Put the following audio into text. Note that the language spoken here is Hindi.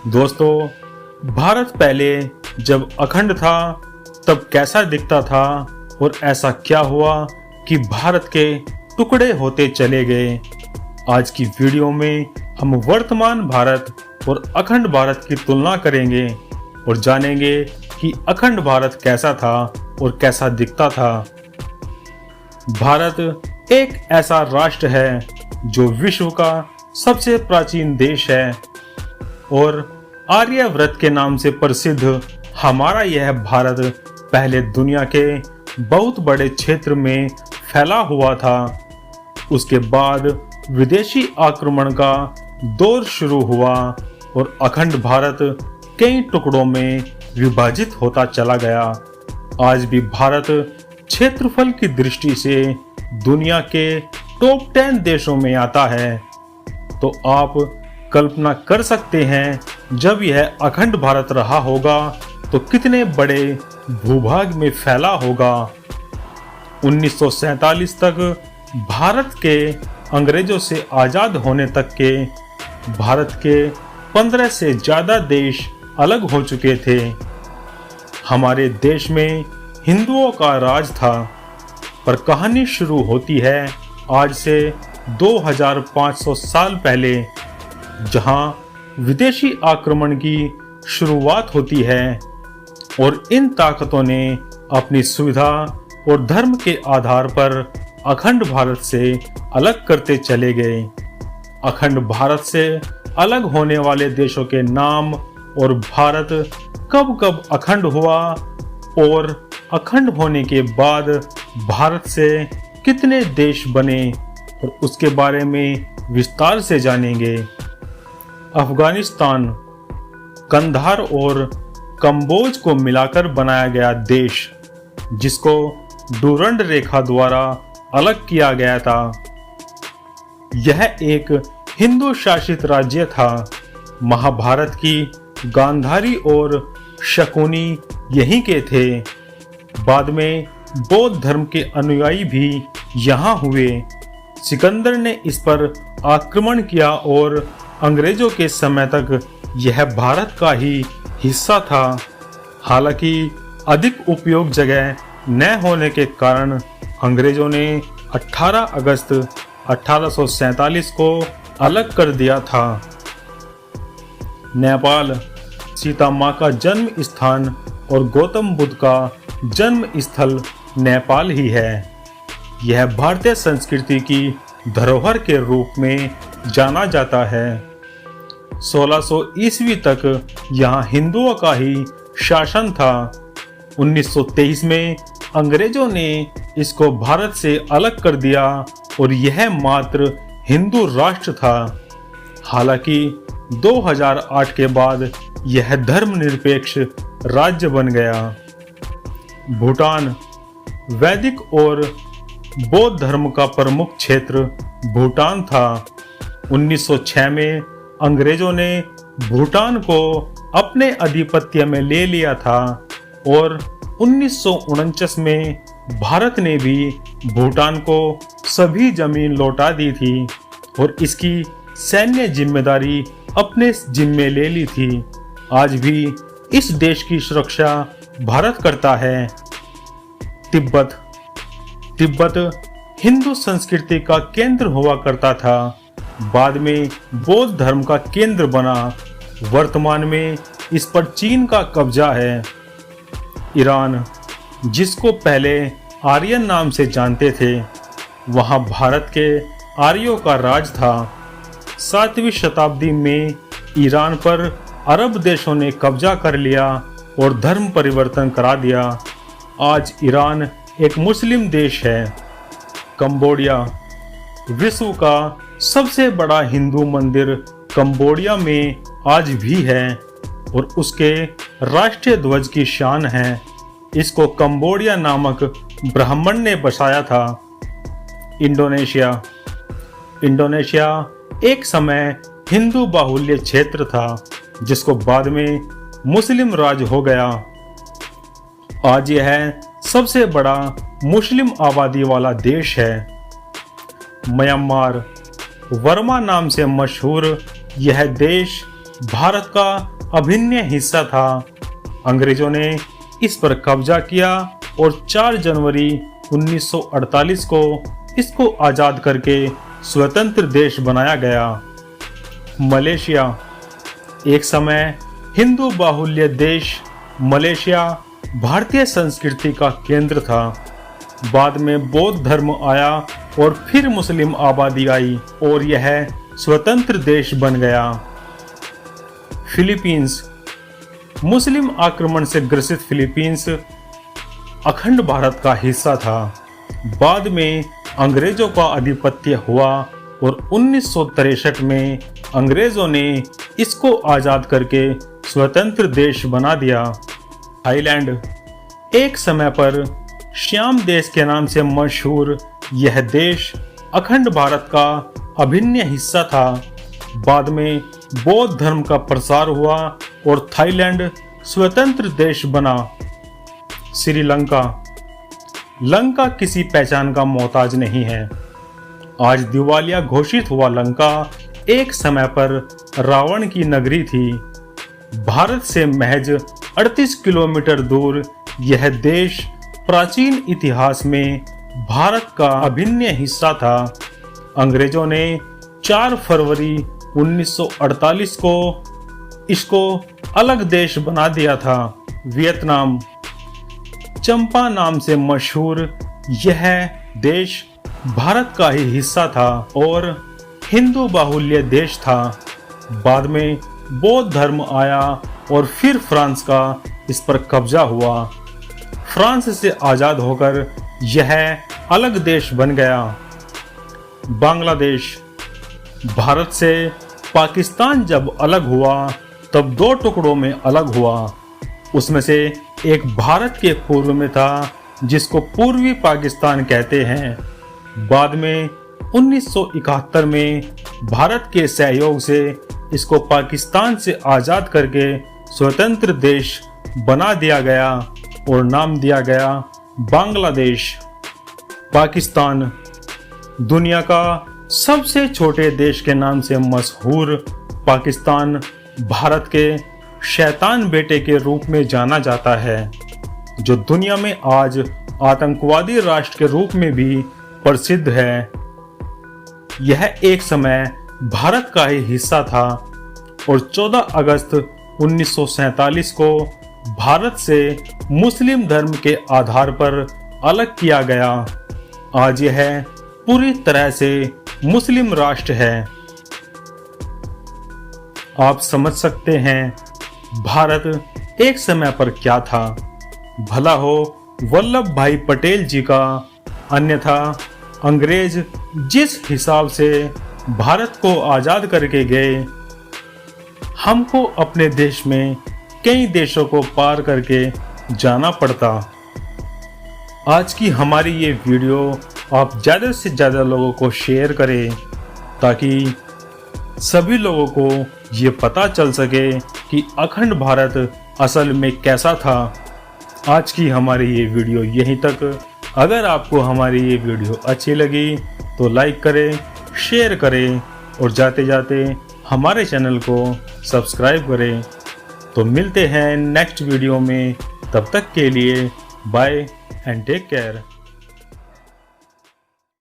दोस्तों, भारत पहले जब अखंड था तब कैसा दिखता था और ऐसा क्या हुआ कि भारत के टुकड़े होते चले गए। आज की वीडियो में हम वर्तमान भारत और अखंड भारत की तुलना करेंगे और जानेंगे कि अखंड भारत कैसा था और कैसा दिखता था। भारत एक ऐसा राष्ट्र है जो विश्व का सबसे प्राचीन देश है और आर्यव्रत के नाम से प्रसिद्ध हमारा यह भारत पहले दुनिया के बहुत बड़े क्षेत्र में फैला हुआ था। उसके बाद विदेशी आक्रमण का दौर शुरू हुआ और अखंड भारत कई टुकड़ों में विभाजित होता चला गया। आज भी भारत क्षेत्रफल की दृष्टि से दुनिया के टॉप 10 देशों में आता है। तो आप कल्पना कर सकते हैं जब यह अखंड भारत रहा होगा तो कितने बड़े भूभाग में फैला होगा। 1947 तक भारत के अंग्रेजों से आजाद होने तक के भारत के 15 से ज्यादा देश अलग हो चुके थे। हमारे देश में हिंदुओं का राज था, पर कहानी शुरू होती है आज से 2500 साल पहले, जहां विदेशी आक्रमण की शुरुआत होती है और इन ताकतों ने अपनी सुविधा और धर्म के आधार पर अखंड भारत से अलग करते चले गए। अखंड भारत से अलग होने वाले देशों के नाम और भारत कब कब अखंड हुआ और अखंड होने के बाद भारत से कितने देश बने और उसके बारे में विस्तार से जानेंगे। अफगानिस्तान, कंधार और कंबोज को मिलाकर बनाया गया देश, जिसको डूरंड रेखा द्वारा अलग किया गया था। यह एक हिंदू शासित राज्य था। महाभारत की गांधारी और शकुनी यहीं के थे। बाद में बौद्ध धर्म के अनुयायी भी यहाँ हुए। सिकंदर ने इस पर आक्रमण किया और अंग्रेजों के समय तक यह भारत का ही हिस्सा था। हालांकि अधिक उपयोग जगह न होने के कारण अंग्रेजों ने 18 अगस्त 1847 को अलग कर दिया था। नेपाल, सीता माँ का जन्म स्थान और गौतम बुद्ध का जन्म स्थल नेपाल ही है। यह भारतीय संस्कृति की धरोहर के रूप में जाना जाता है। 1600 ईस्वी तक यहाँ हिंदुओं का ही शासन था। 1923 में अंग्रेजों ने इसको भारत से अलग कर दिया और यह मात्र हिंदू राष्ट्र था। हालांकि 2008 के बाद यह धर्मनिरपेक्ष राज्य बन गया। भूटान, वैदिक और बौद्ध धर्म का प्रमुख क्षेत्र भूटान था। 1906 में अंग्रेजों ने भूटान को अपने आधिपत्य में ले लिया था और 1949 में भारत ने भी भूटान को सभी जमीन लौटा दी थी और इसकी सैन्य जिम्मेदारी अपने जिम्मे ले ली थी। आज भी इस देश की सुरक्षा भारत करता है। तिब्बत हिंदू संस्कृति का केंद्र हुआ करता था। बाद में बौद्ध धर्म का केंद्र बना। वर्तमान में इस पर चीन का कब्जा है। ईरान, जिसको पहले आर्यन नाम से जानते थे, वहां भारत के आर्यों का राज था। 7वीं शताब्दी में ईरान पर अरब देशों ने कब्जा कर लिया और धर्म परिवर्तन करा दिया। आज ईरान एक मुस्लिम देश है। कंबोडिया, विश्व का सबसे बड़ा हिंदू मंदिर कंबोडिया में आज भी है और उसके राष्ट्रीय ध्वज की शान है। इसको कंबोडिया नामक ब्राह्मण ने बसाया था। इंडोनेशिया एक समय हिंदू बाहुल्य क्षेत्र था, जिसको बाद में मुस्लिम राज हो गया। आज यह सबसे बड़ा मुस्लिम आबादी वाला देश है। म्यांमार, वर्मा नाम से मशहूर यह देश भारत का अभिन्न हिस्सा था। अंग्रेजों ने इस पर कब्जा किया और 4 जनवरी 1948 को इसको आजाद करके स्वतंत्र देश बनाया गया। मलेशिया एक समय हिंदू बाहुल्य देश मलेशिया भारतीय संस्कृति का केंद्र था। बाद में बौद्ध धर्म आया और फिर मुस्लिम आबादी आई और यह स्वतंत्र देश बन गया। फिलीपींस मुस्लिम आक्रमण से ग्रसित फिलीपींस अखंड भारत का हिस्सा था। बाद में अंग्रेजों का आधिपत्य हुआ और 1963 में अंग्रेजों ने इसको आजाद करके स्वतंत्र देश बना दिया। थाईलैंड एक समय पर श्याम देश के नाम से मशहूर यह देश अखंड भारत का अभिन्न हिस्सा था। बाद में बौद्ध धर्म का प्रसार हुआ और थाईलैंड स्वतंत्र देश बना। श्रीलंका लंका किसी पहचान का मोहताज नहीं है। आज दिवालिया घोषित हुआ लंका एक समय पर रावण की नगरी थी। भारत से महज 38 किलोमीटर दूर यह देश प्राचीन इतिहास में भारत का अभिन्न हिस्सा था। अंग्रेजों ने 4 फरवरी 1948 को इसको अलग देश बना दिया था। वियतनाम चंपा नाम से मशहूर यह देश भारत का ही हिस्सा था और हिंदू बाहुल्य देश था। बाद में बौद्ध धर्म आया और फिर फ्रांस का इस पर कब्जा हुआ। फ्रांस से आजाद होकर यह अलग देश बन गया। बांग्लादेश भारत से पाकिस्तान जब अलग हुआ तब 2 टुकड़ों में अलग हुआ। उसमें से एक भारत के पूर्व में था जिसको पूर्वी पाकिस्तान कहते हैं। बाद में 1971 में भारत के सहयोग से इसको पाकिस्तान से आजाद करके स्वतंत्र देश बना दिया गया और नाम दिया गया बांग्लादेश। पाकिस्तान दुनिया का सबसे छोटे देश के नाम से मशहूर पाकिस्तान भारत के शैतान बेटे के रूप में जाना जाता है, जो दुनिया में आज आतंकवादी राष्ट्र के रूप में भी प्रसिद्ध है। यह एक समय भारत का ही हिस्सा था और 14 अगस्त 1947 को भारत से मुस्लिम धर्म के आधार पर अलग किया गया। आज यह पूरी तरह से मुस्लिम राष्ट्र है। आप समझ सकते हैं भारत एक समय पर क्या था। भला हो वल्लभ भाई पटेल जी का, अन्यथा अंग्रेज जिस हिसाब से भारत को आजाद करके गए, हमको अपने देश में कई देशों को पार करके जाना पड़ता। आज की हमारी ये वीडियो आप ज़्यादा से ज़्यादा लोगों को शेयर करें ताकि सभी लोगों को ये पता चल सके कि अखंड भारत असल में कैसा था। आज की हमारी ये वीडियो यहीं तक। अगर आपको हमारी ये वीडियो अच्छी लगी तो लाइक करें, शेयर करें और जाते जाते हमारे चैनल को सब्सक्राइब करें। तो मिलते हैं नेक्स्ट वीडियो में, तब तक के लिए बाय एंड टेक केयर।